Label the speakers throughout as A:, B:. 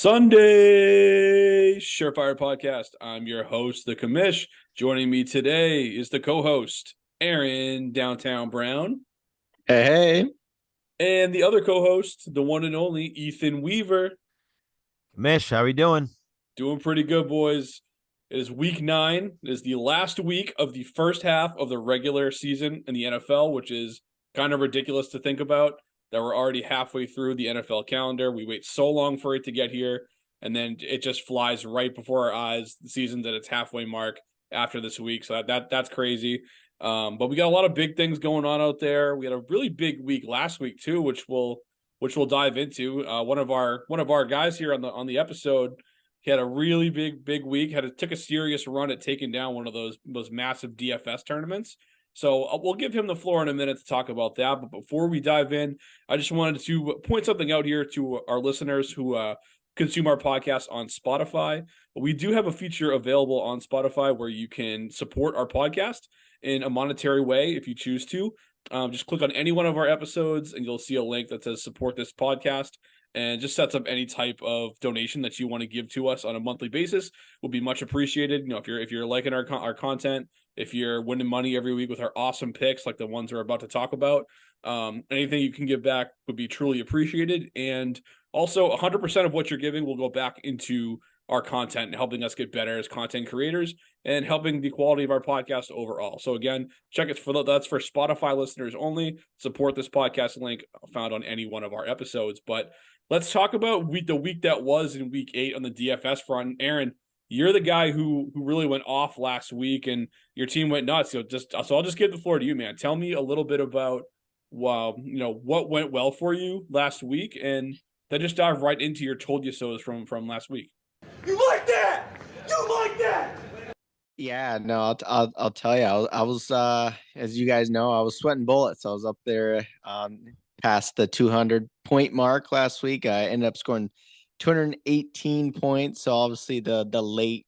A: Sunday Surefire Podcast. I'm your host, the Commish. Joining me today is the co-host, Aaron Downtown Brown,
B: Hey,
A: and the other co-host, the one and only Ethan Weaver.
C: Mish, how we doing?
A: Doing pretty good, boys. It is week 9. It is the last week of the first half of the regular season in the NFL, which is kind of ridiculous to think about that we're already halfway through the NFL calendar. We wait so long for it to get here, and then it just flies right before our eyes. The season's at its halfway mark after this week, so that's crazy. But we got a lot of big things going on out there. We had a really big week last week too, which we'll dive into. One of our guys here on the episode, he had a really big week. Took a serious run at taking down one of those massive DFS tournaments. So we'll give him the floor in a minute to talk about that. But before we dive in, I just wanted to point something out here to our listeners who consume our podcast on Spotify. We do have a feature available on Spotify where you can support our podcast in a monetary way if you choose to. Just click on any one of our episodes and you'll see a link that says support this podcast, and just sets up any type of donation that you want to give to us on a monthly basis will be much appreciated. You know, if you're liking our content, if you're winning money every week with our awesome picks like the ones we're about to talk about, anything you can give back would be truly appreciated. And also 100% of what you're giving will go back into our content and helping us get better as content creators and helping the quality of our podcast overall. So again, that's for Spotify listeners only. Support this podcast link found on any one of our episodes. But let's talk about the week that was in week 8 on the DFS front. Aaron, you're the guy who really went off last week and your team went nuts. So I'll just give the floor to you, man. Tell me a little bit about what went well for you last week, and then just dive right into your told you so's from last week.
D: You like that? You like that?
B: yeah, no, I'll tell you, I was as you guys know, I was sweating bullets. I was up there past the 200-point mark last week. I ended up scoring 218 points. So obviously the late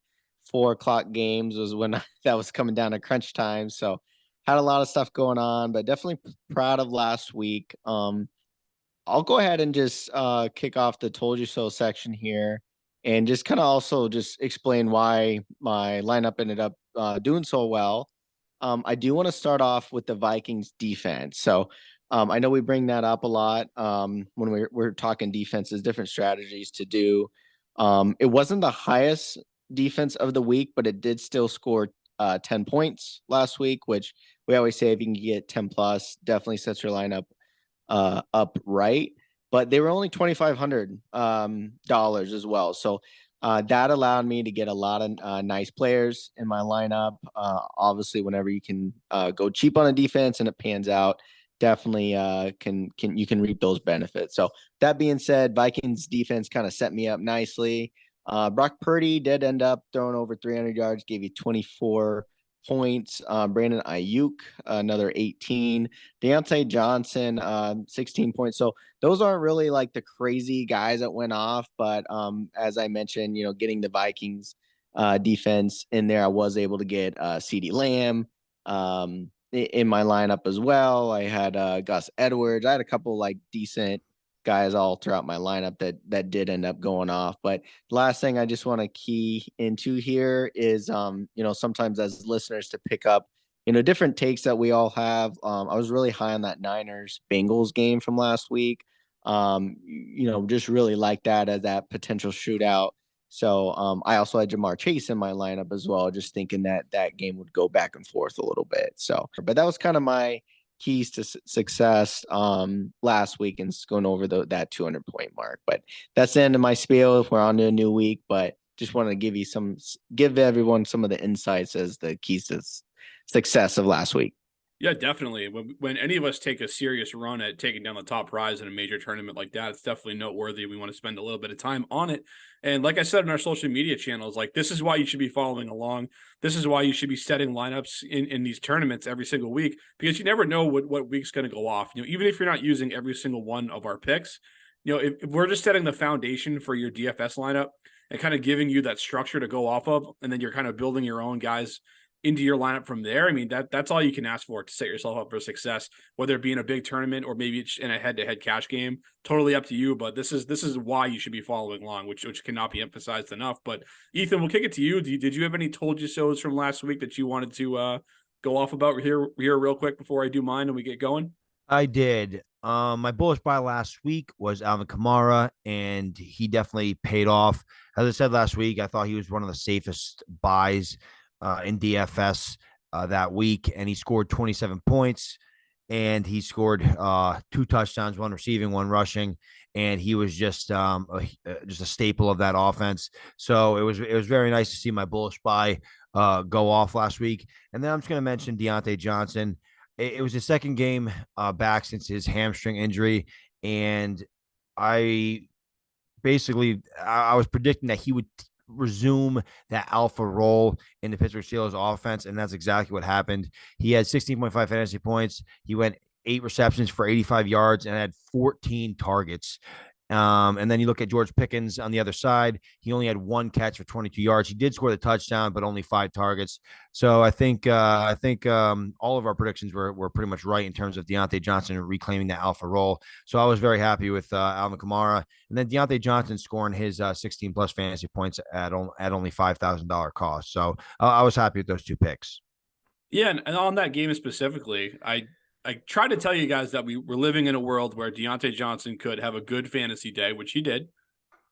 B: 4 o'clock games was when that was coming down to crunch time. So had a lot of stuff going on, but definitely proud of last week. I'll go ahead and just kick off the told you so section here, and just kind of also just explain why my lineup ended up doing so well. I do want to start off with the Vikings defense. So I know we bring that up a lot when we're talking defenses, different strategies to do. It wasn't the highest defense of the week, but it did still score 10 points last week, which we always say if you can get 10 plus, definitely sets your lineup up right. But they were only $2,500 as well. So that allowed me to get a lot of nice players in my lineup. Obviously, whenever you can go cheap on a defense and it pans out, definitely you can reap those benefits. So that being said, Vikings defense kind of set me up nicely. Brock Purdy did end up throwing over 300 yards, gave you 24 points. Brandon Ayuk, another 18. Deontay Johnson, 16 points. So those aren't really like the crazy guys that went off, but as I mentioned, getting the Vikings defense in there, I was able to get CeeDee Lamb in my lineup as well. I had Gus Edwards. I had a couple like decent guys all throughout my lineup that did end up going off. But the last thing I just want to key into here is sometimes as listeners to pick up different takes that we all have. I was really high on that Niners Bengals game from last week. Just really like that as that potential shootout. So I also had Jamar Chase in my lineup as well, just thinking that game would go back and forth a little bit. So, but that was kind of my keys to success last week and going over that 200-point mark. But that's the end of my spiel. We're on to a new week, but just wanted to give everyone some of the insights as the keys to success of last week.
A: Yeah, definitely. When any of us take a serious run at taking down the top prize in a major tournament like that, it's definitely noteworthy. We want to spend a little bit of time on it. And like I said in our social media channels, like this is why you should be following along. This is why you should be setting lineups in these tournaments every single week, because you never know what week's going to go off. Even if you're not using every single one of our picks, if we're just setting the foundation for your DFS lineup and kind of giving you that structure to go off of, and then you're kind of building your own guys into your lineup from there. I mean, that's all you can ask for to set yourself up for success, whether it be in a big tournament or maybe it's in a head-to-head cash game. Totally up to you, but this is why you should be following along, which cannot be emphasized enough. But Ethan, we'll kick it to you. Did you have any told you so's from last week that you wanted to go off about here real quick before I do mine and we get going?
C: I did. My bullish buy last week was Alvin Kamara, and he definitely paid off. As I said last week, I thought he was one of the safest buys in DFS that week, and he scored 27 points, and he scored 2 touchdowns, 1 receiving, 1 rushing, and he was just a staple of that offense. So it was very nice to see my bullish buy go off last week. And then I'm just going to mention Deontay Johnson. It was his second game back since his hamstring injury, and I I was predicting that he would resume that alpha role in the Pittsburgh Steelers offense, and that's exactly what happened. He had 16.5 fantasy points. He went 8 receptions for 85 yards and had 14 targets. And then you look at George Pickens on the other side. He only had 1 catch for 22 yards. He did score the touchdown, but only 5 targets. So I think all of our predictions were pretty much right in terms of Deontay Johnson reclaiming that alpha role. So I was very happy with Alvin Kamara, and then Deontay Johnson scoring his 16 plus fantasy points at only $5,000 cost. So I was happy with those 2 picks.
A: Yeah, and on that game specifically, I tried to tell you guys that we were living in a world where Deontay Johnson could have a good fantasy day, which he did,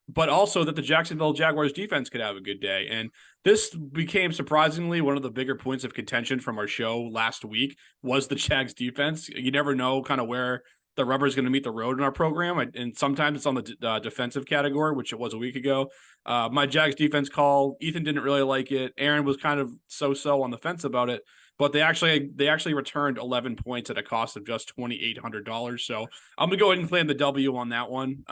A: but also that the Jacksonville Jaguars defense could have a good day. And this became surprisingly one of the bigger points of contention from our show last week was the Jags defense. You never know kind of where the rubber is going to meet the road in our program. And sometimes it's on the defensive category, which it was a week ago. My Jags defense call, Ethan didn't really like it. Aaron was kind of so-so on the fence about it. But they actually returned 11 points at a cost of just $2,800. So I'm gonna go ahead and claim the W on that one.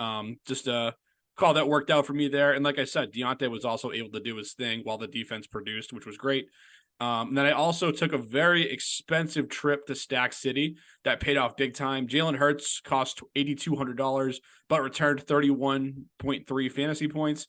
A: Just a call that worked out for me there. And like I said, Deontay was also able to do his thing while the defense produced, which was great. And then I also took a very expensive trip to Stack City that paid off big time. Jalen Hurts cost $8,200, but returned 31.3 fantasy points.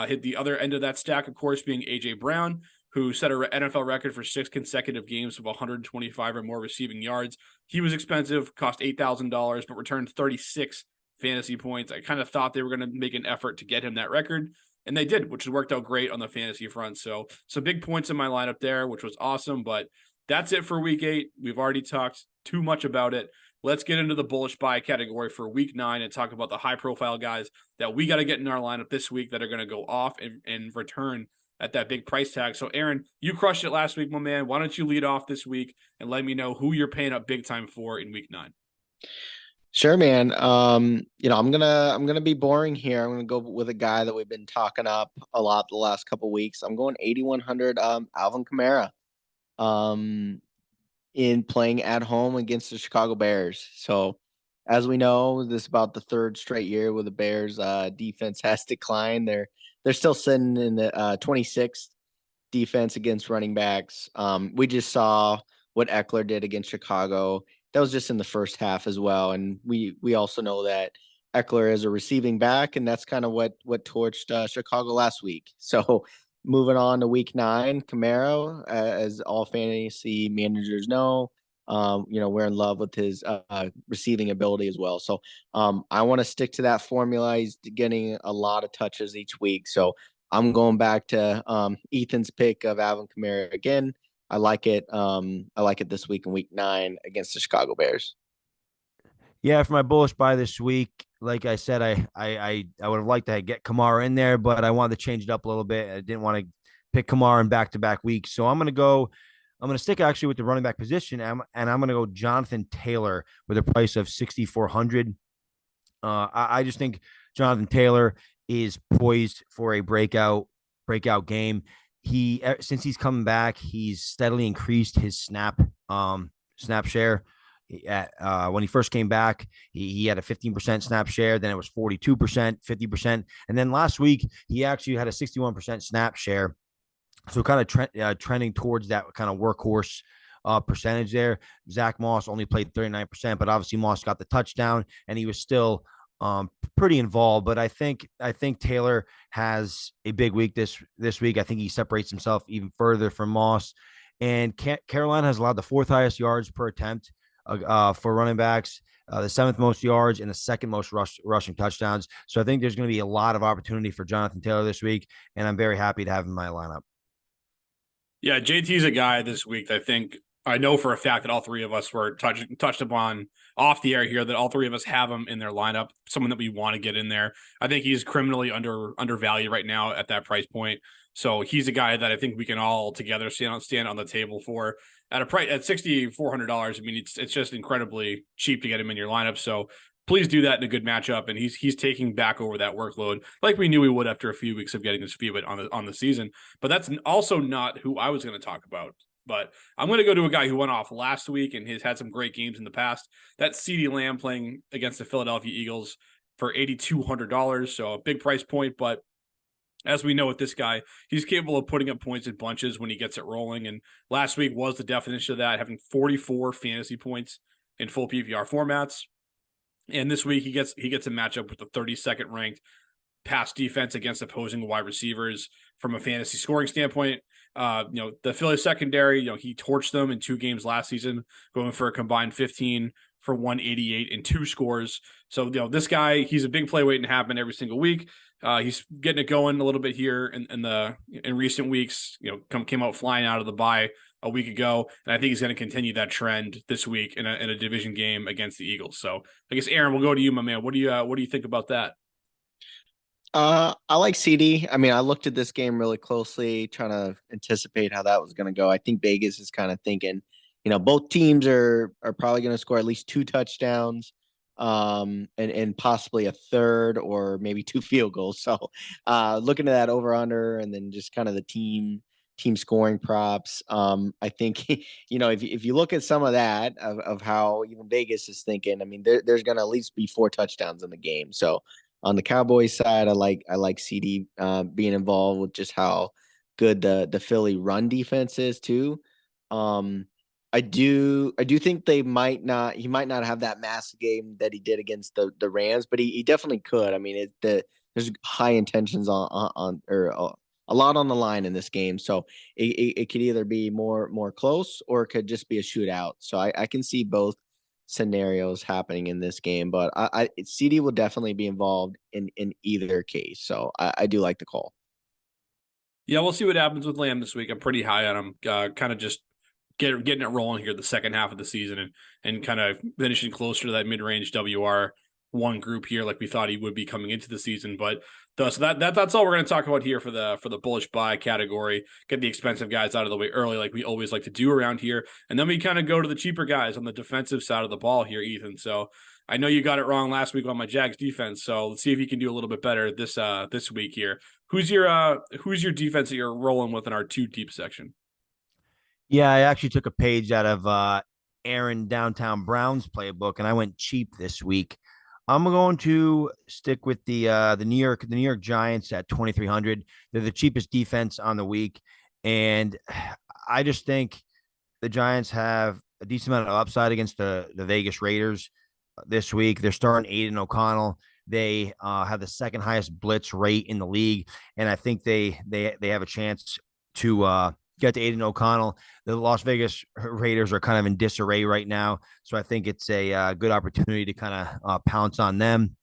A: Hit the other end of that stack, of course, being AJ Brown, who set an NFL record for 6 consecutive games of 125 or more receiving yards. He was expensive, cost $8,000, but returned 36 fantasy points. I kind of thought they were going to make an effort to get him that record, and they did, which has worked out great on the fantasy front. So some big points in my lineup there, which was awesome, but that's it for week 8. We've already talked too much about it. Let's get into the bullish buy category for week 9 and talk about the high-profile guys that we got to get in our lineup this week that are going to go off and return at that big price tag. So Aaron, you crushed it last week, my man. Why don't you lead off this week and let me know who you're paying up big time for in week 9?
B: Sure, man. I'm gonna be boring here. I'm gonna go with a guy that we've been talking up a lot the last couple weeks. I'm going 8,100 Alvin Kamara. In playing at home against the Chicago Bears. So as we know, this is about the 3rd straight year where the Bears defense has declined. They're still sitting in the 26th defense against running backs. We just saw what Eckler did against Chicago. That was just in the first half as well. And we also know that Eckler is a receiving back, and that's kind of what torched Chicago last week. So moving on to week 9, Camaro, as all fantasy managers know, we're in love with his receiving ability as well. So I want to stick to that formula. He's getting a lot of touches each week. So I'm going back to Ethan's pick of Alvin Kamara again. I like it. I like it this week in week 9 against the Chicago Bears.
C: Yeah, for my bullish buy this week, like I said, I would have liked to get Kamara in there, but I wanted to change it up a little bit. I didn't want to pick Kamara in back-to-back weeks. So I'm going to stick actually with the running back position, and I'm going to go Jonathan Taylor with a price of 6,400. I just think Jonathan Taylor is poised for a breakout game. Since he's coming back, he's steadily increased his snap share. When he first came back, he had a 15% snap share. Then it was 42%, 50%, and then last week he actually had a 61% snap share. So kind of trending towards that kind of workhorse percentage there. Zach Moss only played 39%, but obviously Moss got the touchdown, and he was still pretty involved. But I think Taylor has a big week this week. I think he separates himself even further from Moss. And Carolina has allowed the fourth highest yards per attempt for running backs, the seventh most yards, and the second most rushing touchdowns. So I think there's going to be a lot of opportunity for Jonathan Taylor this week, and I'm very happy to have him in my lineup.
A: Yeah, JT's a guy this week that I know for a fact that all three of us were touched upon off the air here, that all three of us have him in their lineup, someone that we want to get in there. I think he's criminally undervalued right now at that price point. So he's a guy that I think we can all together stand on the table for at a price at $6,400. I mean, it's just incredibly cheap to get him in your lineup. So please do that in a good matchup. And he's taking back over that workload like we knew he would after a few weeks of getting his feet wet on the season. But that's also not who I was going to talk about. But I'm going to go to a guy who went off last week and has had some great games in the past. That's CeeDee Lamb playing against the Philadelphia Eagles for $8,200. So a big price point, but as we know with this guy, he's capable of putting up points in bunches when he gets it rolling. And last week was the definition of that, having 44 fantasy points in full PPR formats. And this week he gets a matchup with the 32nd ranked pass defense against opposing wide receivers from a fantasy scoring standpoint. The Philly secondary, he torched them in 2 games last season, going for a combined 15 for 188 and 2 scores. So, this guy, he's a big play waiting to happen every single week. He's getting it going a little bit here in recent weeks. Came out flying out of the bye a week ago, and I think he's going to continue that trend this week in a division game against the Eagles. So, I guess Aaron, we'll go to you, my man. What do you think about that?
B: I like CD. I mean, I looked at this game really closely, trying to anticipate how that was going to go. I think Vegas is kind of thinking, both teams are probably going to score at least 2 touchdowns, and possibly a third or maybe 2 field goals. So, looking at that over under, and then just kind of the team scoring props. I think if you look at some of that of how even Vegas is thinking, I mean, there's going to at least be 4 touchdowns in the game. So on the Cowboys side, I like CD being involved with just how good the Philly run defense is too. Um, I do think he might not have that massive game that he did against the Rams, but he definitely could. I mean, there's high intentions on or a lot on the line in this game, so it could either be more close or it could just be a shootout. So I can see both scenarios happening in this game, but CD will definitely be involved in either case. So I do like the call.
A: Yeah, we'll see what happens with Lamb this week. I'm pretty high on him. Kind of just getting it rolling here the second half of the season and kind of finishing closer to that mid-range WR1 group here, like we thought he would be coming into the season. But so that's all we're going to talk about here for the bullish buy category. Get the expensive guys out of the way early, like we always like to do around here, and then we kind of go to the cheaper guys on the defensive side of the ball here, Ethan. So I know you got it wrong last week on my Jags defense, so let's see if you can do a little bit better this week here. Who's your defense that you're rolling with in our 2 deep section?
C: Yeah, I actually took a page out of Aaron Downtown Brown's playbook, and I went cheap this week. I'm going to stick with the New York Giants at 2,300. They're the cheapest defense on the week, and I just think the Giants have a decent amount of upside against the Vegas Raiders this week. They're starting Aiden O'Connell. They have the second highest blitz rate in the league, and I think they have a chance to get to Aiden O'Connell. The Las Vegas Raiders are kind of in disarray right now, so I think it's a good opportunity to kind of pounce on them.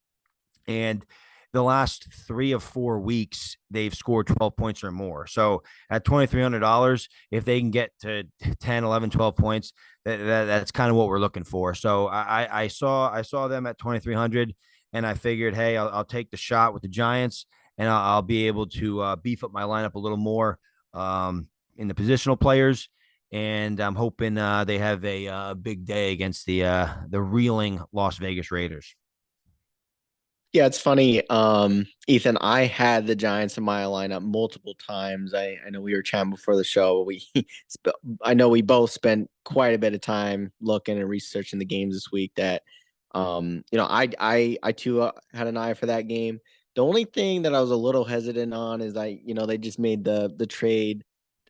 C: And the last 3 of 4 weeks, they've scored 12 points or more. So at $2,300, if they can get to 10, 11, 12 points, that's kind of what we're looking for. So I saw them at 2,300, and I figured, hey, I'll take the shot with the Giants, and I'll be able to beef up my lineup a little more in the positional players. And I'm hoping they have a big day against the reeling Las Vegas Raiders.
B: Yeah, it's funny. Ethan, I had the Giants in my lineup multiple times. I know we were chatting before the show. I know we both spent quite a bit of time looking and researching the games this week. That, I too had an eye for that game. The only thing that I was a little hesitant on is they just made the trade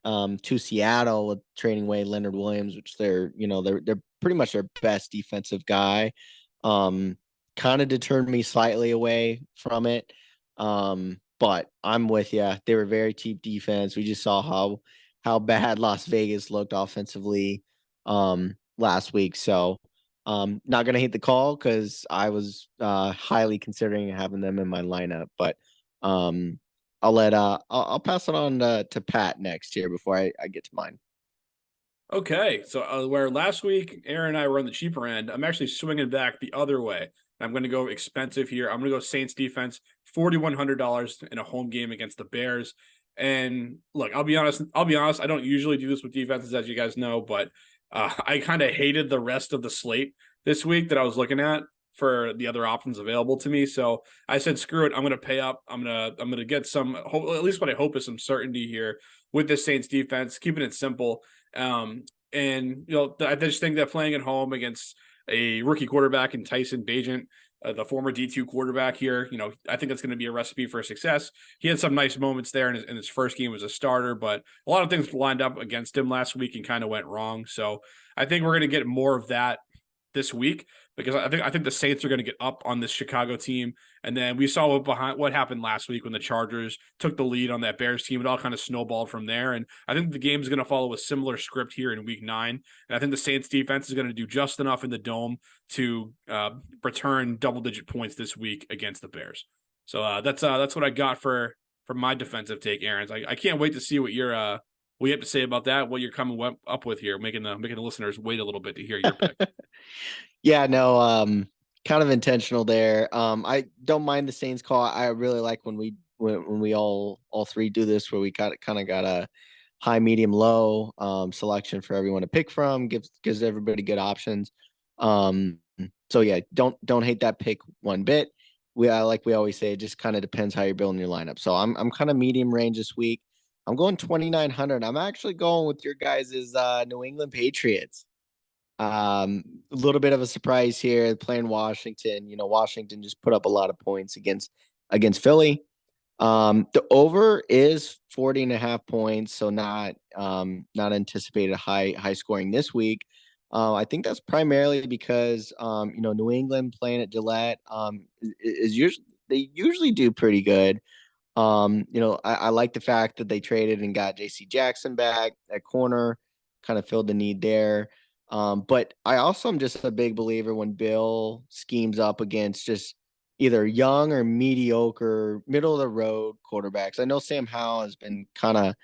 B: to Seattle with trading away Leonard Williams, which they're pretty much their best defensive guy. Kind of deterred me slightly away from it. But I'm with you. They were very cheap defense. We just saw how how bad Las Vegas looked offensively last week. So not gonna hate the call because I was highly considering having them in my lineup, but I'll pass it on to Pat next here before I get to mine.
A: Okay, so where last week Aaron and I were on the cheaper end, I'm actually swinging back the other way. I'm going to go expensive here. I'm going to go Saints defense, $4,100 in a home game against the Bears. And look, I'll be honest. I don't usually do this with defenses, as you guys know, but I kind of hated the rest of the slate this week that I was looking at for the other options available to me. So I said, screw it. I'm going to pay up. I'm going to get some, at least what I hope is some certainty here with this Saints defense, keeping it simple. And I just think that playing at home against a rookie quarterback in Tyson Bagent, the former D2 quarterback here, I think that's going to be a recipe for success. He had some nice moments there in his first game as a starter, but a lot of things lined up against him last week and kind of went wrong. So I think we're going to get more of that this week because I think the Saints are going to get up on this Chicago team. And then we saw what happened last week when the Chargers took the lead on that Bears team. It all kind of snowballed from there. And I think the game is going to follow a similar script here in week 9. And I think the Saints defense is going to do just enough in the dome to return double-digit points this week against the Bears. So that's what I got for my defensive take, Aaron. I can't wait to see what you have to say about that, what you're coming up with here, making the listeners wait a little bit to hear your pick.
B: Yeah, no, kind of intentional there. I don't mind the Saints call. I really like when we all three do this, where we kind of got a high, medium, low selection for everyone to pick from. Gives everybody good options. So yeah, don't hate that pick one bit. Like we always say, it just kind of depends how you're building your lineup. So I'm kind of medium range this week. I'm going 2,900. I'm actually going with your guys' New England Patriots. A little bit of a surprise here playing Washington. Washington just put up a lot of points against Philly. The over is 40.5 points, so not anticipated high scoring this week. I think that's primarily because New England playing at Gillette is usually they usually do pretty good. I like the fact that they traded and got JC Jackson back at corner, kind of filled the need there. But I also am just a big believer when Bill schemes up against just either young or mediocre, middle of the road quarterbacks. I know Sam Howell has been kind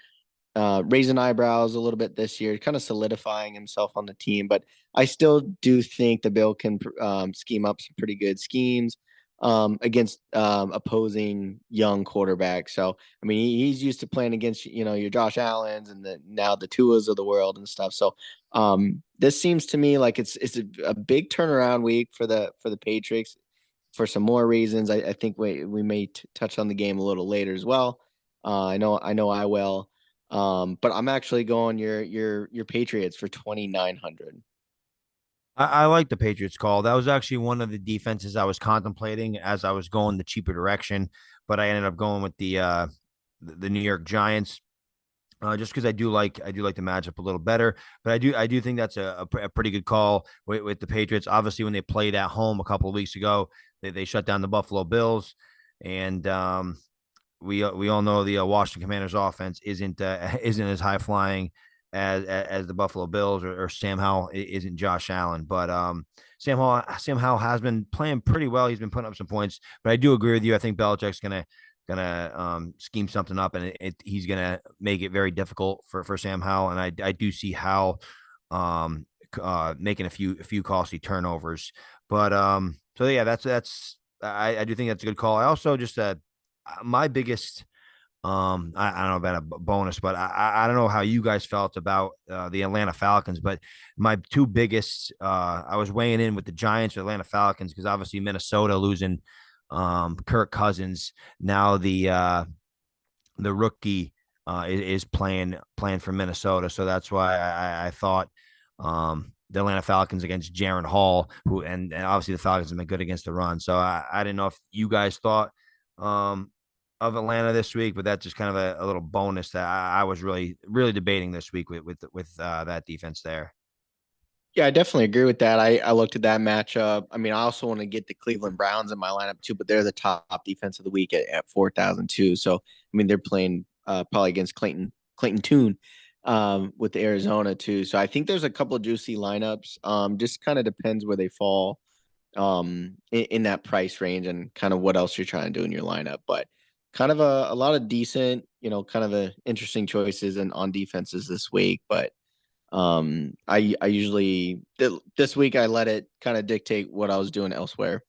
B: of raising eyebrows a little bit this year, kind of solidifying himself on the team. But I still do think the Bill can scheme up some pretty good schemes against opposing young quarterbacks. So, I mean, he's used to playing against, your Josh Allens and now the Tuas of the world and stuff. So this seems to me like it's a big turnaround week for the Patriots for some more reasons. I think we may touch on the game a little later as well. I know I will. But I'm actually going your Patriots for 2,900.
C: I like the Patriots call. That was actually one of the defenses I was contemplating as I was going the cheaper direction, but I ended up going with the New York Giants. Just because I do like the matchup a little better, but I do think that's a pretty good call with the Patriots. Obviously, when they played at home a couple of weeks ago, they shut down the Buffalo Bills, and we all know the Washington Commanders offense isn't as high flying as the Buffalo Bills or Sam Howell isn't Josh Allen, but Sam Howell has been playing pretty well. He's been putting up some points, but I do agree with you. I think Belichick's gonna scheme something up, and he's gonna make it very difficult for Sam Howell. And I do see Howell making a few costly turnovers. But so yeah, that's I do think that's a good call. I also just my biggest I don't know about a bonus, but I don't know how you guys felt about the Atlanta Falcons, but my two biggest I was weighing in with the Giants or Atlanta Falcons because obviously Minnesota losing Kirk Cousins. Now the rookie is playing for Minnesota, so that's why I thought the Atlanta Falcons against Jaron Hall, who and obviously the Falcons have been good against the run. So I didn't know if you guys thought of Atlanta this week, but that's just kind of a little bonus that I was really debating this week with that defense there.
B: Yeah, I definitely agree with that. I looked at that matchup. I mean, I also want to get the Cleveland Browns in my lineup too, but they're the top defense of the week at 4,002. So, I mean, they're playing probably against Clayton Tune. with Arizona too. So I think there's a couple of juicy lineups. Just kind of depends where they fall in that price range and kind of what else you're trying to do in your lineup. But kind of a lot of decent, kind of interesting choices and on defenses this week. But I usually this week I let it kind of dictate what I was doing elsewhere.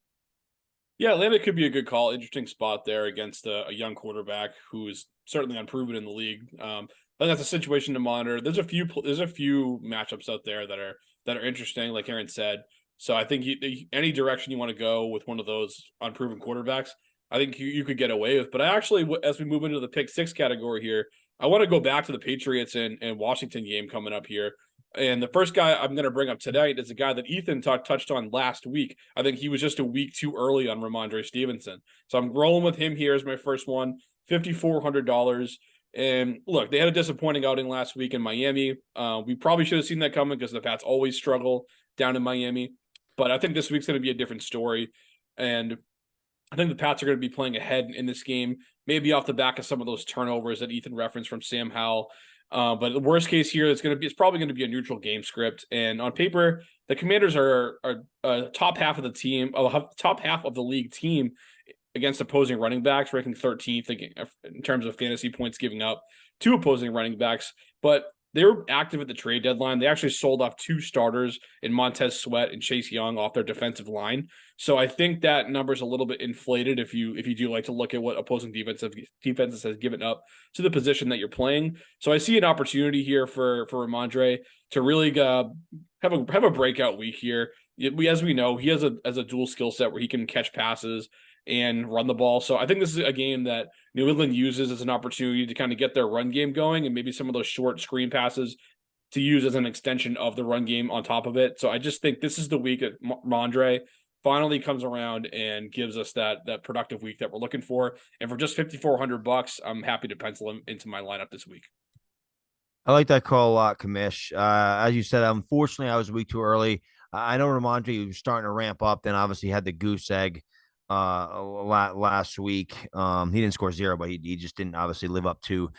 A: Yeah, Atlanta could be a good call. Interesting spot there against a young quarterback who is certainly unproven in the league. I think that's a situation to monitor. There's a few matchups out there that are interesting, like Aaron said. So I think any direction you want to go with one of those unproven quarterbacks, I think you could get away with. But I actually, as we move into the pick six category here, I want to go back to the Patriots and Washington game coming up here. And the first guy I'm going to bring up tonight is a guy that Ethan touched on last week. I think he was just a week too early on Ramondre Stevenson. So I'm rolling with him here as my first one, $5,400. And look, they had a disappointing outing last week in Miami. We probably should have seen that coming because the Pats always struggle down in Miami. But I think this week's going to be a different story. And I think the Pats are going to be playing ahead in this game, maybe off the back of some of those turnovers that Ethan referenced from Sam Howell. But the worst case here is it's probably going to be a neutral game script. And on paper, the Commanders are top half of the team, top half of the league team against opposing running backs, ranking 13th in terms of fantasy points giving up to opposing running backs. But they were active at the trade deadline. They actually sold off two starters in Montez Sweat and Chase Young off their defensive line. So I think that number is a little bit inflated if you do like to look at what opposing defenses has given up to the position that you're playing. So I see an opportunity here for Ramondre to really have a breakout week here. As we know, he has a dual skill set where he can catch passes and run the ball. So I think this is a game that New England uses as an opportunity to kind of get their run game going and maybe some of those short screen passes to use as an extension of the run game on top of it. So I just think this is the week that Mondre finally comes around and gives us that productive week that we're looking for. And for just $5,400, I'm happy to pencil him into my lineup this week.
C: I like that call a lot, Kamish. As you said, unfortunately, I was a week too early. I know Ramondre was starting to ramp up, then obviously had the goose egg last week. He didn't score zero, but he just didn't obviously live up to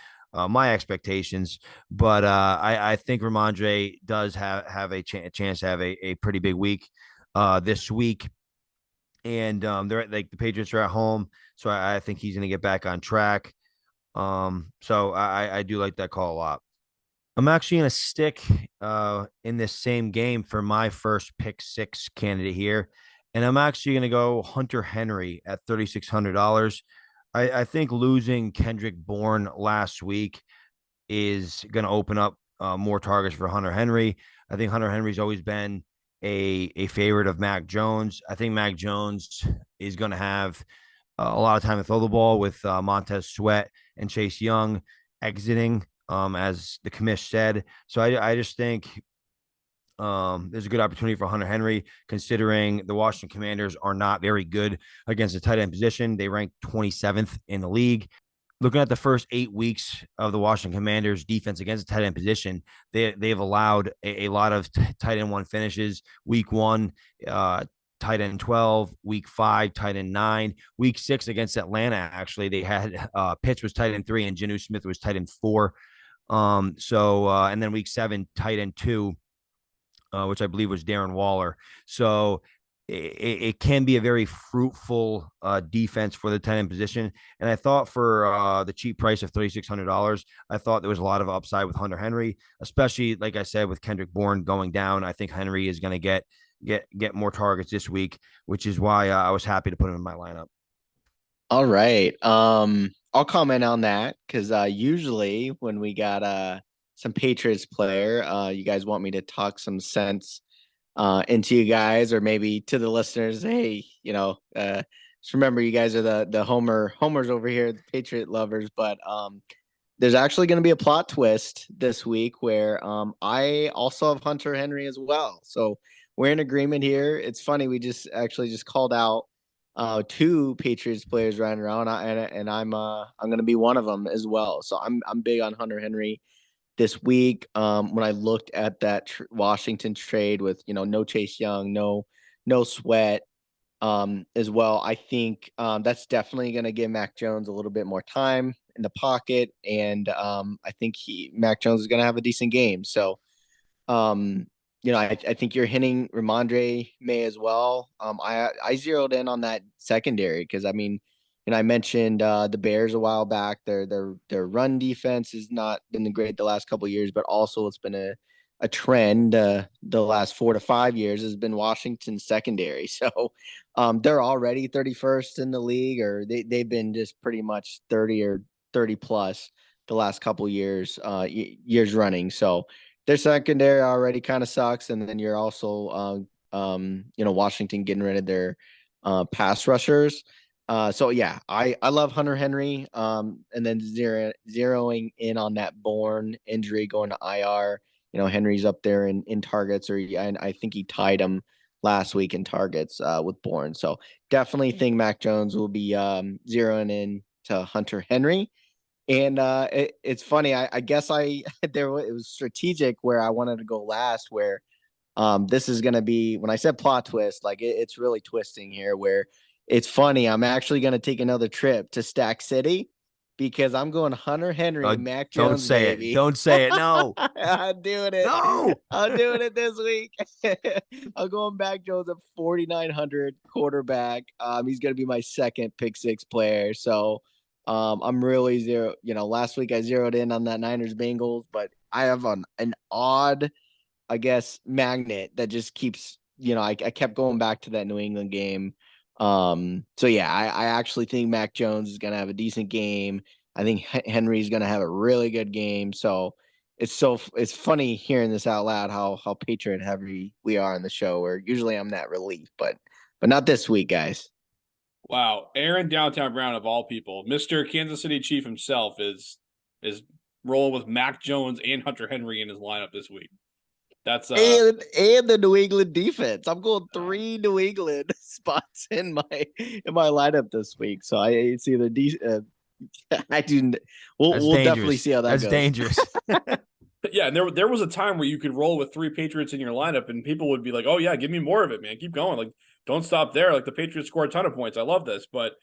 C: my expectations. But I think Ramondre does have a chance to have a pretty big week this week. And they're like the Patriots are at home, so I think he's going to get back on track. So I do like that call a lot. I'm actually going to stick in this same game for my first pick six candidate here. And I'm actually going to go Hunter Henry at $3,600. I think losing Kendrick Bourne last week is going to open up more targets for Hunter Henry. I think Hunter Henry's always been a favorite of Mac Jones. I think Mac Jones is going to have a lot of time to throw the ball with Montez Sweat and Chase Young exiting, as the commish said. So I just think there's a good opportunity for Hunter Henry, considering the Washington Commanders are not very good against the tight end position. They rank 27th in the league. Looking at the first 8 weeks of the Washington Commanders defense against the tight end position, they've allowed a lot of tight end one finishes. Week 1, tight end 12, week 5, tight end 9, week 6 against Atlanta. Actually, they had Pitts was tight end 3 and Geno Smith was tight end 4. And then week 7, tight end 2, which I believe was Darren Waller. So it can be a very fruitful defense for the tight end position. And I thought for the cheap price of $3,600, I thought there was a lot of upside with Hunter Henry, especially, like I said, with Kendrick Bourne going down. I think Henry is going to get more targets this week, which is why I was happy to put him in my lineup.
B: All right. I'll comment on that because usually when we got some Patriots player, you guys want me to talk some sense into you guys, or maybe to the listeners. Hey, just remember you guys are the homers over here, the Patriot lovers. But there's actually going to be a plot twist this week where I also have Hunter Henry as well. So we're in agreement here. It's funny, we just called out 2 Patriots players running around, and I'm going to be one of them as well. So I'm big on Hunter Henry this week. When I looked at that Washington trade with no Chase Young, no Sweat as well, I think that's definitely going to give Mac Jones a little bit more time in the pocket, and I think Mac Jones is going to have a decent game. So, um, I think you're hitting Ramondre May as well. I zeroed in on that secondary because I mean, I mentioned the Bears a while back. Their run defense has not been great the last couple of years, but also it's been a trend the last 4 to 5 years has been Washington's secondary. So they're already 31st in the league, or they've been just pretty much 30 or 30 plus the last couple years years running. So their secondary already kind of sucks, and then you're also Washington getting rid of their pass rushers. So yeah, I love Hunter Henry. And then zeroing in on that Bourne injury going to IR. Henry's up there in targets, I think he tied him last week in targets with Bourne. So definitely think Mac Jones will be zeroing in to Hunter Henry. And it's funny. I guess it was strategic where I wanted to go last. Where this is going to be when I said plot twist, like it's really twisting here. Where it's funny. I'm actually going to take another trip to Stack City because I'm going Hunter Henry, Mac
C: Don't
B: Jones,
C: say
B: baby.
C: it. Don't say it. No.
B: I'm doing it.
C: No.
B: I'm doing it this week. I'm going Mac Jones at 4,900 quarterback. He's going to be my second pick six player. So. I'm really last week I zeroed in on that Niners Bengals, but I have an odd, I guess, magnet that just keeps, I kept going back to that New England game. So yeah, I actually think Mac Jones is going to have a decent game. I think Henry's going to have a really good game. So it's funny hearing this out loud, how Patriot heavy we are in the show, where usually I'm that relief, but not this week, guys.
A: Wow, Aaron Downtown Brown of all people, Mr. Kansas City Chief himself is rolling with Mac Jones and Hunter Henry in his lineup this week. That's
B: and the New England defense. I'm going 3 New England spots in my lineup this week. So it's either I do. We'll definitely see how that goes.
C: That's dangerous.
A: Yeah, and there was a time where you could roll with 3 Patriots in your lineup, and people would be like, "Oh yeah, give me more of it, man. Keep going. Like, don't stop there. Like the Patriots score a ton of points. I love this." But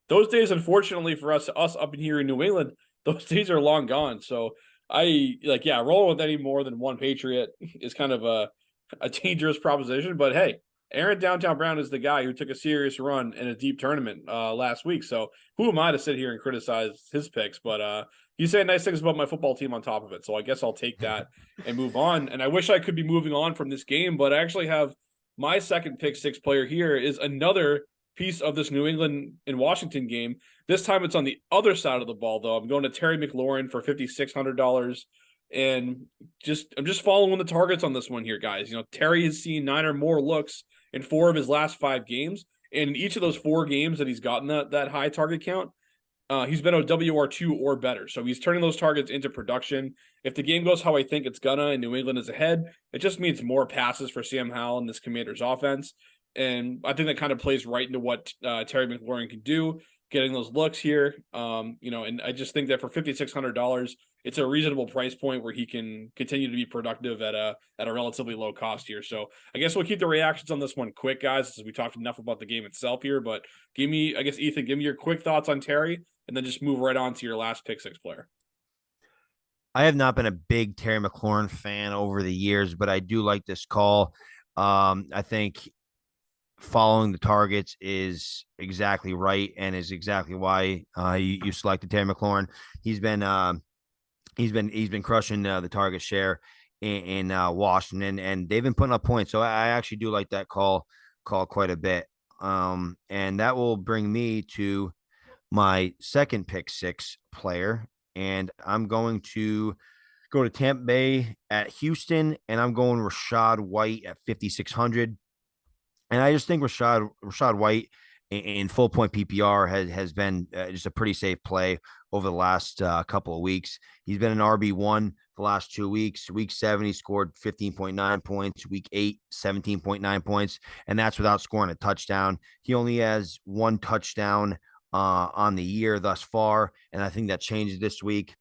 A: those days, unfortunately for us up in here in New England, those days are long gone. So rolling with any more than one Patriot is kind of a dangerous proposition. But hey, Aaron Downtown Brown is the guy who took a serious run in a deep tournament last week. So who am I to sit here and criticize his picks? But you say nice things about my football team on top of it. So I guess I'll take that and move on. And I wish I could be moving on from this game, but I actually have my second pick six player here is another piece of this New England and Washington game. This time it's on the other side of the ball, though. I'm going to Terry McLaurin for $5,600. And I'm just following the targets on this one here, guys. Terry has seen 9 or more looks in 4 of his last 5 games. And in each of those 4 games that he's gotten that high target count, he's been a WR2 or better. So he's turning those targets into production. If the game goes how I think it's gonna and New England is ahead, it just means more passes for Sam Howell and this Commander's offense. And I think that kind of plays right into what Terry McLaurin can do, getting those looks here. And I just think that for $5,600, it's a reasonable price point where he can continue to be productive at a relatively low cost here. So I guess we'll keep the reactions on this one quick, guys, as we talked enough about the game itself here. But Ethan, give me your quick thoughts on Terry, and then just move right on to your last pick six player.
C: I have not been a big Terry McLaurin fan over the years, but I do like this call. I think following the targets is exactly right and is exactly why you selected Terry McLaurin. He's been crushing the target share in Washington, and they've been putting up points. So I actually do like that call quite a bit. And that will bring me to my second pick six player, and I'm going to go to Tampa Bay at Houston, and I'm going Rachaad White at 5,600. And I just think Rachaad White in full point PPR has been just a pretty safe play over the last couple of weeks. He's been an RB1 the last 2 weeks. Week 7, he scored 15.9 points. Week 8, 17.9 points. And that's without scoring a touchdown. He only has 1 touchdown on the year thus far. And I think that changes this week.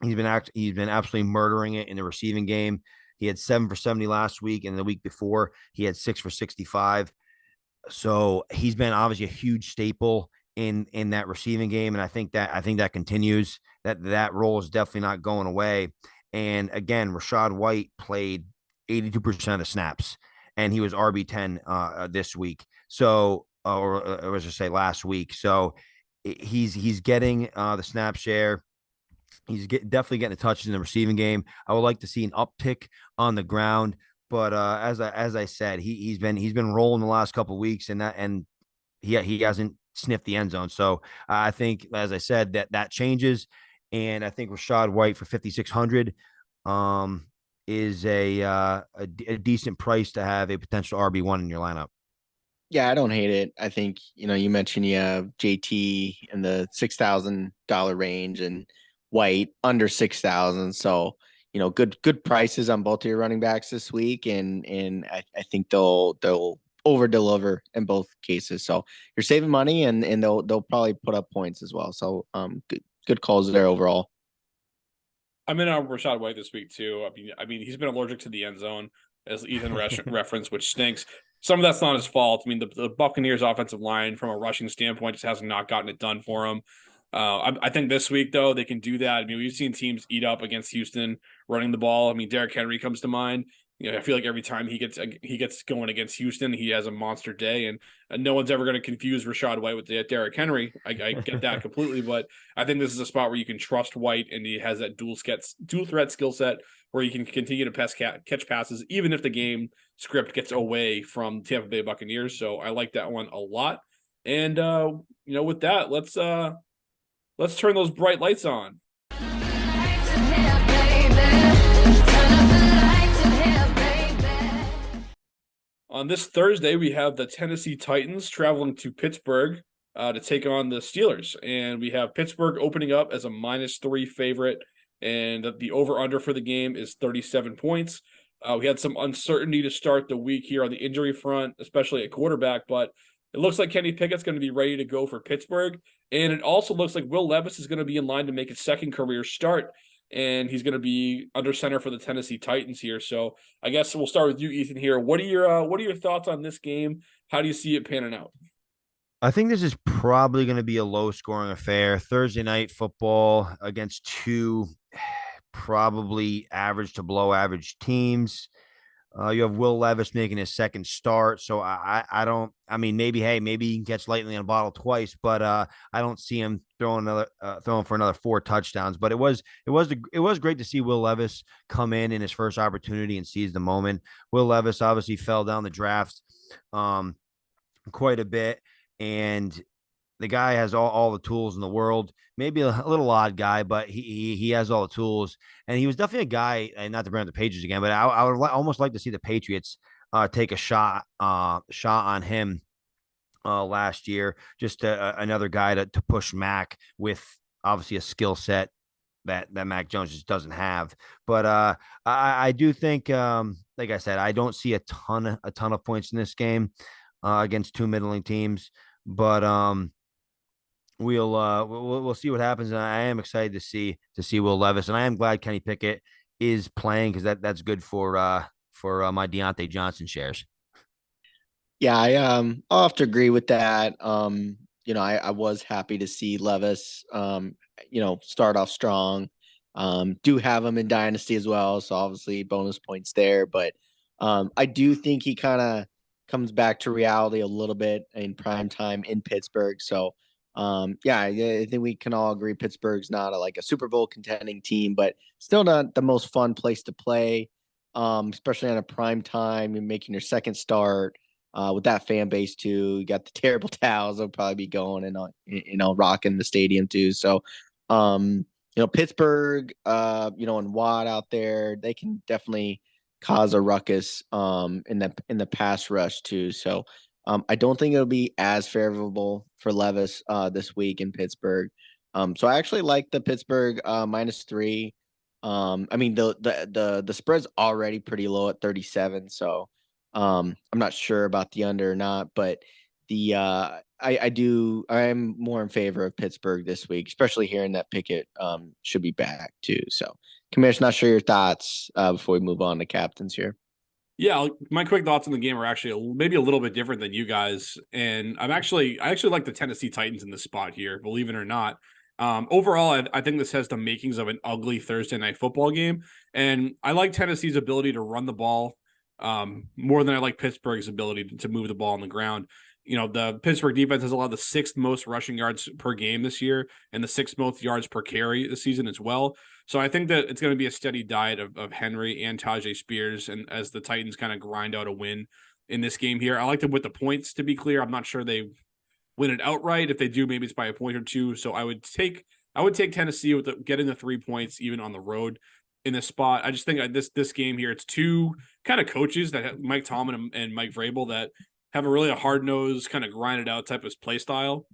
C: He's been absolutely murdering it in the receiving game. He had 7 for 70 last week, and the week before he had 6 for 65. So he's been obviously a huge staple in that receiving game, and I think that continues. That role is definitely not going away. And again, Rashad White played 82% of snaps, and he was RB10 this week. So, or was I say last week? So he's getting the snap share. Definitely getting the touches in the receiving game. I would like to see an uptick on the ground, but as I said, he's been rolling the last couple of weeks, and he hasn't sniffed the end zone. So I think, as I said, that changes, and I think Rashad White for 5,600 is a decent price to have a potential RB1 in your lineup.
B: Yeah, I don't hate it. I think, you mentioned you have JT in the $6,000 range and White under 6,000. So, good prices on both of your running backs this week. And I think they'll over deliver in both cases. So you're saving money and they'll probably put up points as well. So good calls there overall.
A: I'm in on Rashad White this week too. I mean, he's been allergic to the end zone, as Ethan referenced, which stinks. Some of that's not his fault. I mean, the Buccaneers' offensive line, from a rushing standpoint, just has not gotten it done for him. I think this week, though, they can do that. I mean, we've seen teams eat up against Houston running the ball. I mean, Derrick Henry comes to mind. I feel like every time he gets going against Houston, he has a monster day, and no one's ever going to confuse Rashad White with Derrick Henry. I get that completely, but I think this is a spot where you can trust White, and he has that dual threat skill set where he can continue to catch passes, even if the game script gets away from Tampa Bay Buccaneers. So I like that one a lot. And with that, let's turn those bright lights on. On this Thursday, we have the Tennessee Titans traveling to Pittsburgh to take on the Steelers. And we have Pittsburgh opening up as a -3 favorite. And the over-under for the game is 37 points. We had some uncertainty to start the week here on the injury front, especially at quarterback. But it looks like Kenny Pickett's going to be ready to go for Pittsburgh. And it also looks like Will Levis is going to be in line to make his second career start. And he's going to be under center for the Tennessee Titans here. So I guess we'll start with you, Ethan, here. What are your thoughts on this game? How do you see it panning out?
C: I think this is probably going to be a low-scoring affair. Thursday night football against two probably average to below average teams. You have Will Levis making his second start, so I don't. I mean, maybe he can catch lightning in a bottle twice, but I don't see him throwing for another 4 touchdowns. But it was great to see Will Levis come in his first opportunity and seize the moment. Will Levis obviously fell down the draft quite a bit, and the guy has all the tools in the world. Maybe a little odd guy, but he has all the tools. And he was definitely a guy, and not to bring up the Patriots again, but I would almost like to see the Patriots take a shot on him last year. Just another guy to push Mac with obviously a skill set that Mac Jones just doesn't have. But I do think, like I said, I don't see a ton of points in this game against two middling teams. But we'll see what happens. And I am excited to see Will Levis, and I am glad Kenny Pickett is playing because that's good for my Deontay Johnson shares.
B: Yeah, I'll have to agree with that. I was happy to see Levis start off strong. Do have him in Dynasty as well, so obviously bonus points there. But I do think he kind of comes back to reality a little bit in prime time in Pittsburgh. So I think we can all agree Pittsburgh's not like a Super Bowl contending team, but still not the most fun place to play, especially on a prime time. You're making your second start with that fan base too. You got the terrible towels. They'll probably be going and rocking the stadium too. So, Pittsburgh, and Watt out there, they can definitely cause a ruckus in the pass rush too. So I don't think it'll be as favorable for Levis this week in Pittsburgh. So I actually like the Pittsburgh -3. I mean the spread's already pretty low at 37. So I'm not sure about the under or not, but I'm more in favor of Pittsburgh this week, especially hearing that Pickett should be back too. So Commissioner, not sure your thoughts before we move on to captains here.
A: Yeah, my quick thoughts on the game are actually maybe a little bit different than you guys, and I actually like the Tennessee Titans in this spot here, believe it or not. Overall, I think this has the makings of an ugly Thursday night football game, and I like Tennessee's ability to run the ball more than I like Pittsburgh's ability to move the ball on the ground. You know, the Pittsburgh defense has allowed the sixth most rushing yards per game this year and the sixth most yards per carry this season as well. So I think that it's going to be a steady diet of Henry and Tajay Spears, and as the Titans kind of grind out a win in this game here. I like them with the points, to be clear. I'm not sure they win it outright. If they do, maybe it's by a point or two. So I would take Tennessee with getting the 3 points even on the road in this spot. I just think this game here, it's two kind of coaches that have, Mike Tomlin and Mike Vrabel, that have a really hard nosed kind of grinded out type of play style.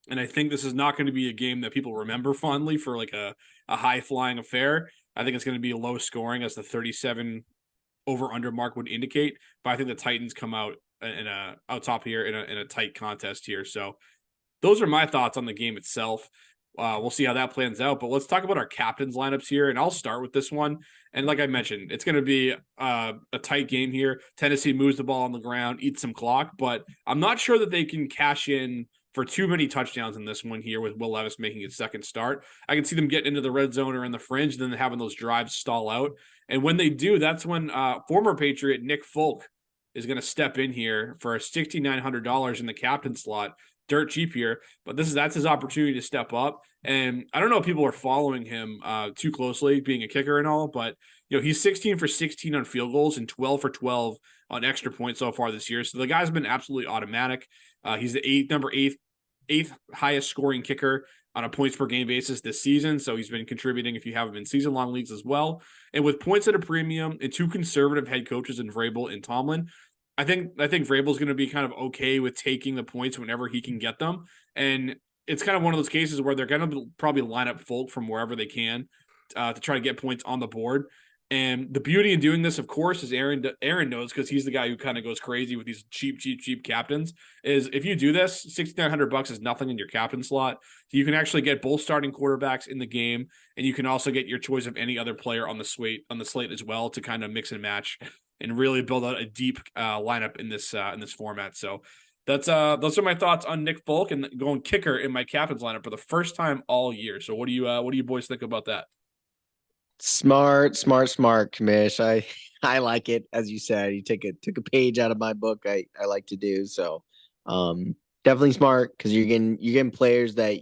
A: And I think this is not going to be a game that people remember fondly for like a high flying affair. I think it's going to be low scoring, as the 37 over under mark would indicate. But I think the Titans come out out top here in a tight contest here. So those are my thoughts on the game itself. We'll see how that plans out. But let's talk about our captains lineups here, and I'll start with this one. And like I mentioned, it's going to be a tight game here. Tennessee moves the ball on the ground, eats some clock, but I'm not sure that they can cash in for too many touchdowns in this one here with Will Levis making his second start. I can see them getting into the red zone or in the fringe, and then having those drives stall out. And when they do, that's when former Patriot Nick Folk is going to step in here for $6,900 in the captain slot. Dirt cheap here, but that's his opportunity to step up. And I don't know if people are following him too closely, being a kicker and all, but he's 16 for 16 on field goals and 12 for 12 on extra points so far this year. So the guy's been absolutely automatic. He's the eighth highest scoring kicker on a points per game basis this season. So he's been contributing if you have him in season long leagues as well. And with points at a premium and two conservative head coaches in Vrabel and Tomlin, I think Vrabel's going to be kind of okay with taking the points whenever he can get them. And it's kind of one of those cases where they're going to probably line up Folk from wherever they can to try to get points on the board. And the beauty in doing this, of course, is Aaron knows, because he's the guy who kind of goes crazy with these cheap captains, is if you do this, $6,900 is nothing in your captain slot. You can actually get both starting quarterbacks in the game, and you can also get your choice of any other player on the slate as well to kind of mix and match and really build out a deep lineup in this format. So that's those are my thoughts on Nick Folk and going kicker in my captain's lineup for the first time all year. So what do you boys think about that?
B: Smart, Kamish. I like it. As you said, you took a page out of my book. I like to do so. Definitely smart, because you're getting players that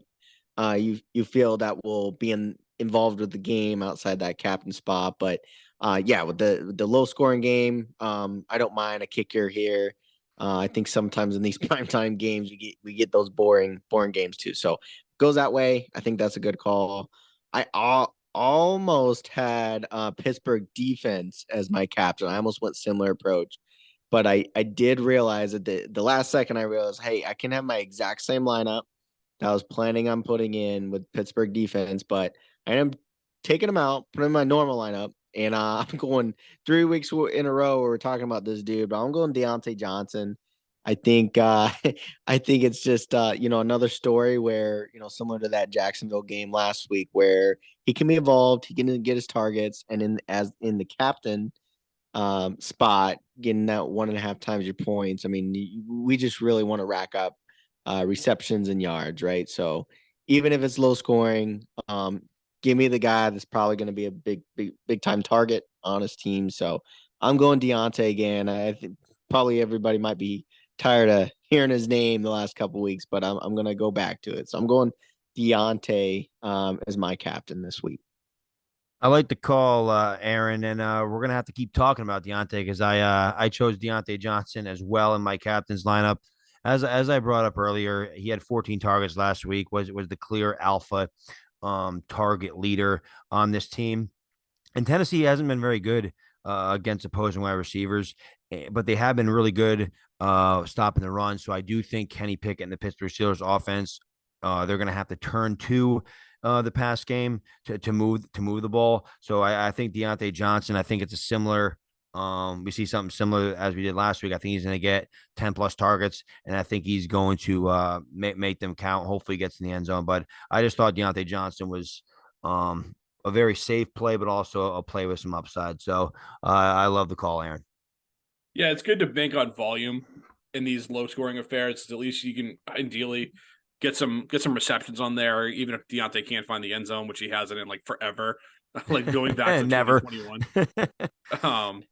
B: you feel that will be involved with the game outside that captain spot. But yeah, with the low scoring game, I don't mind a kicker here. I think sometimes in these primetime games we get those boring games too. So goes that way. I think that's a good call. I almost had Pittsburgh defense as my captain. I almost went similar approach, but I did realize at the last second I realized, hey, I can have my exact same lineup that I was planning on putting in with Pittsburgh defense, but I am taking them out, putting in my normal lineup, and I'm going 3 weeks in a row where we're talking about this dude, but I'm going Deontay Johnson. I think I think it's just another story where similar to that Jacksonville game last week where he can be involved, he can get his targets, and in the captain spot, getting that 1.5 times your points. I mean, we just really want to rack up receptions and yards, right? So even if it's low scoring, give me the guy that's probably going to be a big time target on his team. So I'm going Deontay again. I think probably everybody might be tired of hearing his name the last couple weeks, but I'm going to go back to it. So I'm going Deontay as my captain this week.
C: I like the call, Aaron, and we're gonna have to keep talking about Deontay, because I chose Deontay Johnson as well in my captain's lineup. As I brought up earlier, he had 14 targets last week. Was the clear alpha target leader on this team, and Tennessee hasn't been very good against opposing wide receivers, but they have been really good stopping the run. So I do think Kenny Pickett and the Pittsburgh Steelers offense, they're going to have to turn to the pass game to move the ball. So I think Deontay Johnson, I think it's a similar. We see something similar as we did last week. I think he's going to get 10 plus targets, and I think he's going to make them count. Hopefully, he gets in the end zone. But I just thought Deontay Johnson was a very safe play, but also a play with some upside. So I love the call, Aaron.
A: Yeah, it's good to bank on volume in these low scoring affairs. At least you can ideally get some receptions on there, even if Deontay can't find the end zone, which he hasn't in like forever, like going back to
C: Never.
A: 2021. Um,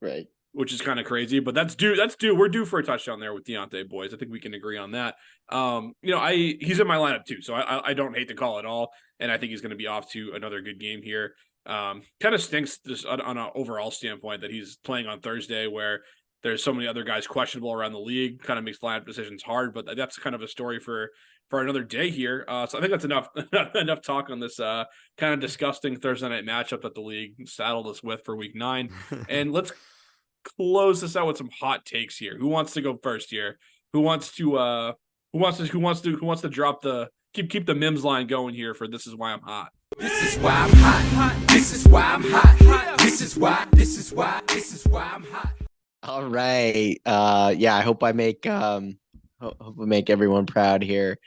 B: Right.
A: which is kind of crazy, but that's due. That's due. We're due for a touchdown there with Deontay, boys. I think we can agree on that. He's in my lineup too, so I don't hate the call at all, and I think he's going to be off to another good game here. Kind of stinks just on an overall standpoint that he's playing on Thursday, where there's so many other guys questionable around the league. Kind of makes lineup decisions hard, but that's kind of a story for another day here. So I think that's enough enough talk on this kind of disgusting Thursday night matchup that the league saddled us with for Week 9, and let's close this out with some hot takes here. Who wants to go first here? Who wants to drop the keep the Mims line going here for this is why I'm hot.
D: This is why I'm hot. This is why I'm hot. This is why I'm hot.
B: All right. Yeah, I hope I make hope we make everyone proud here.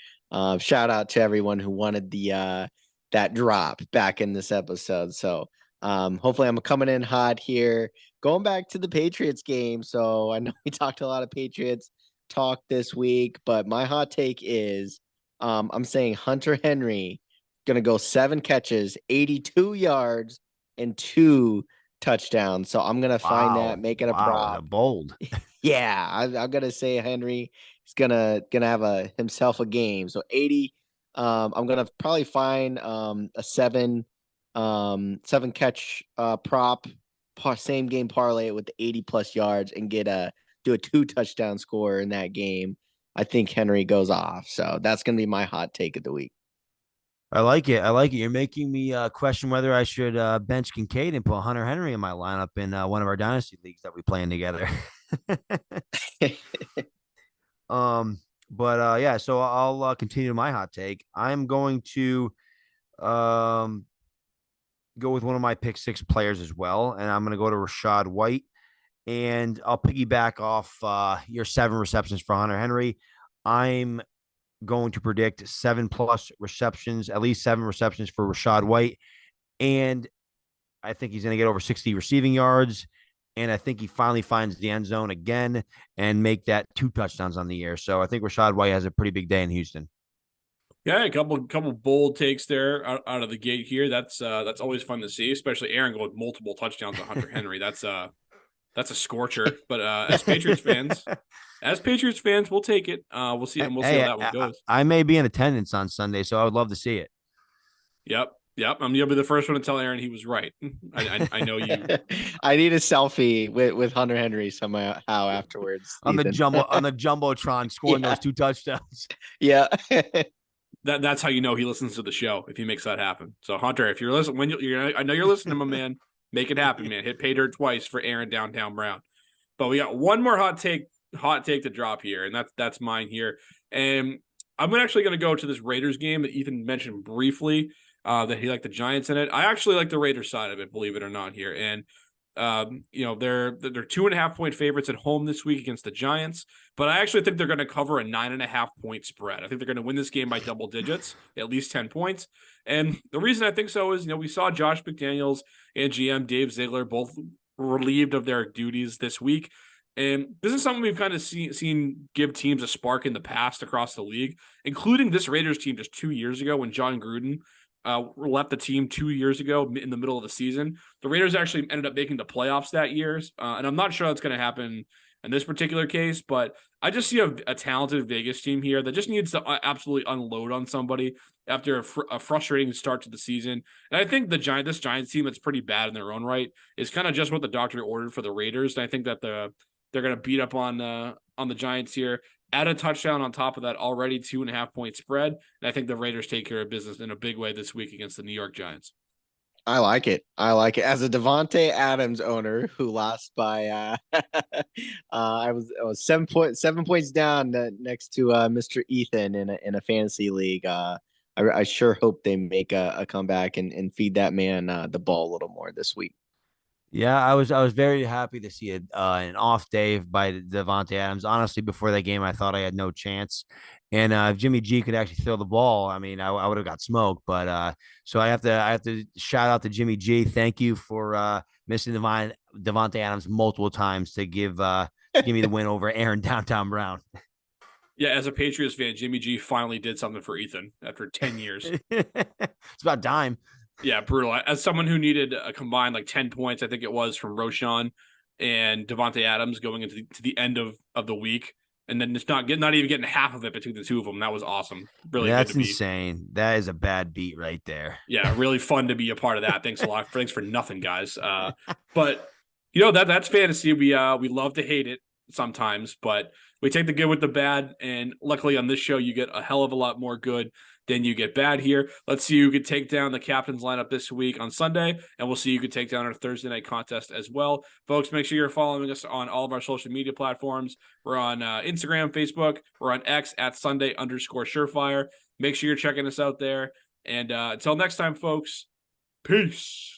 B: Shout out to everyone who wanted the that drop back in this episode. So hopefully I'm coming in hot here. Going back to the Patriots game. So I know we talked a lot of Patriots talk this week, but my hot take is I'm saying Hunter Henry gonna go 7 catches, 82 yards, and 2 touchdowns. So I'm gonna find that, make it a prop.
C: Bold.
B: Yeah, I'm gonna say Henry is gonna have himself a game. So 80. I'm gonna probably find a 7 catch prop, same game parlay it with the 80 plus yards and do a 2 touchdown score in that game. I think Henry goes off. So that's gonna be my hot take of the week.
C: I like it. I like it. You're making me question whether I should bench Kincaid and put Hunter Henry in my lineup in one of our dynasty leagues that we play in together. Yeah, so I'll continue my hot take. I'm going to go with one of my pick 6 players as well, and I'm going to go to Rashad White, and I'll piggyback off your 7 receptions for Hunter Henry. I'm going to predict 7 plus receptions, at least 7 receptions for Rashad White, and I think he's going to get over 60 receiving yards. And I think he finally finds the end zone again and make that 2 touchdowns on the year. So I think Rashad White has a pretty big day in Houston.
A: Yeah, a couple bold takes there out of the gate here. That's always fun to see, especially Aaron going with multiple touchdowns on Hunter Henry. That's a scorcher. But as Patriots fans, we'll take it. We'll see how that one goes.
C: I may be in attendance on Sunday, so I would love to see it.
A: Yep. You'll be the first one to tell Aaron he was right. I know you.
B: I need a selfie with Hunter Henry somehow afterwards.
C: on the jumbotron scoring those 2 touchdowns.
B: Yeah.
A: That's how you know he listens to the show if he makes that happen. So Hunter, if you're listening, I know you're listening, my man. Make it happen, man. Hit pay dirt twice for Aaron Downtown Brown. But we got one more hot take to drop here, and that's mine here. And I'm actually going to go to this Raiders game that Ethan mentioned briefly. That he liked the Giants in it. I actually like the Raiders side of it, believe it or not here. And, they're 2.5 point favorites at home this week against the Giants, but I actually think they're going to cover a 9.5 point spread. I think they're going to win this game by double digits, at least 10 points. And the reason I think so is, we saw Josh McDaniels and GM Dave Ziegler both relieved of their duties this week. And this is something we've kind of seen give teams a spark in the past across the league, including this Raiders team just 2 years ago when John Gruden left the team 2 years ago in the middle of the season. The Raiders actually ended up making the playoffs that year. And I'm not sure that's going to happen in this particular case, but I just see a talented Vegas team here that just needs to absolutely unload on somebody after a frustrating start to the season. And I think this Giants team that's pretty bad in their own right is kind of just what the doctor ordered for the Raiders. And I think that they're going to beat up on the Giants here. Add a touchdown on top of that already 2.5 point spread. And I think the Raiders take care of business in a big way this week against the New York Giants.
B: I like it. As a Devontae Adams owner who lost by I was 7 points down next to Mr. Ethan in a fantasy league. I sure hope they make a comeback and feed that man the ball a little more this week.
C: Yeah, I was very happy to see an off day by Devontae Adams. Honestly, before that game, I thought I had no chance. And if Jimmy G could actually throw the ball, I mean, I would have got smoked. But so I have to shout out to Jimmy G. Thank you for missing the Devontae Adams multiple times to give me the win over Aaron Downtown Brown.
A: Yeah, as a Patriots fan, Jimmy G finally did something for Ethan after 10 years.
C: It's about time.
A: Yeah, brutal. As someone who needed a combined like 10 points, I think it was from Roshan and Devontae Adams going into the end of the week, and then just not even getting half of it between the two of them. That was awesome. Really
C: That's
A: good to
C: insane. That is a bad beat right there.
A: Yeah, really fun to be a part of that. Thanks a lot. Thanks for nothing, guys. But that's fantasy. We love to hate it sometimes, but we take the good with the bad. And luckily on this show, you get a hell of a lot more good than you get bad here. Let's see who could take down the captain's lineup this week on Sunday, and we'll see who could take down our Thursday night contest as well. Folks, make sure you're following us on all of our social media platforms. We're on Instagram, Facebook. We're on X at Sunday_Surefire. Make sure you're checking us out there. And until next time, folks, peace.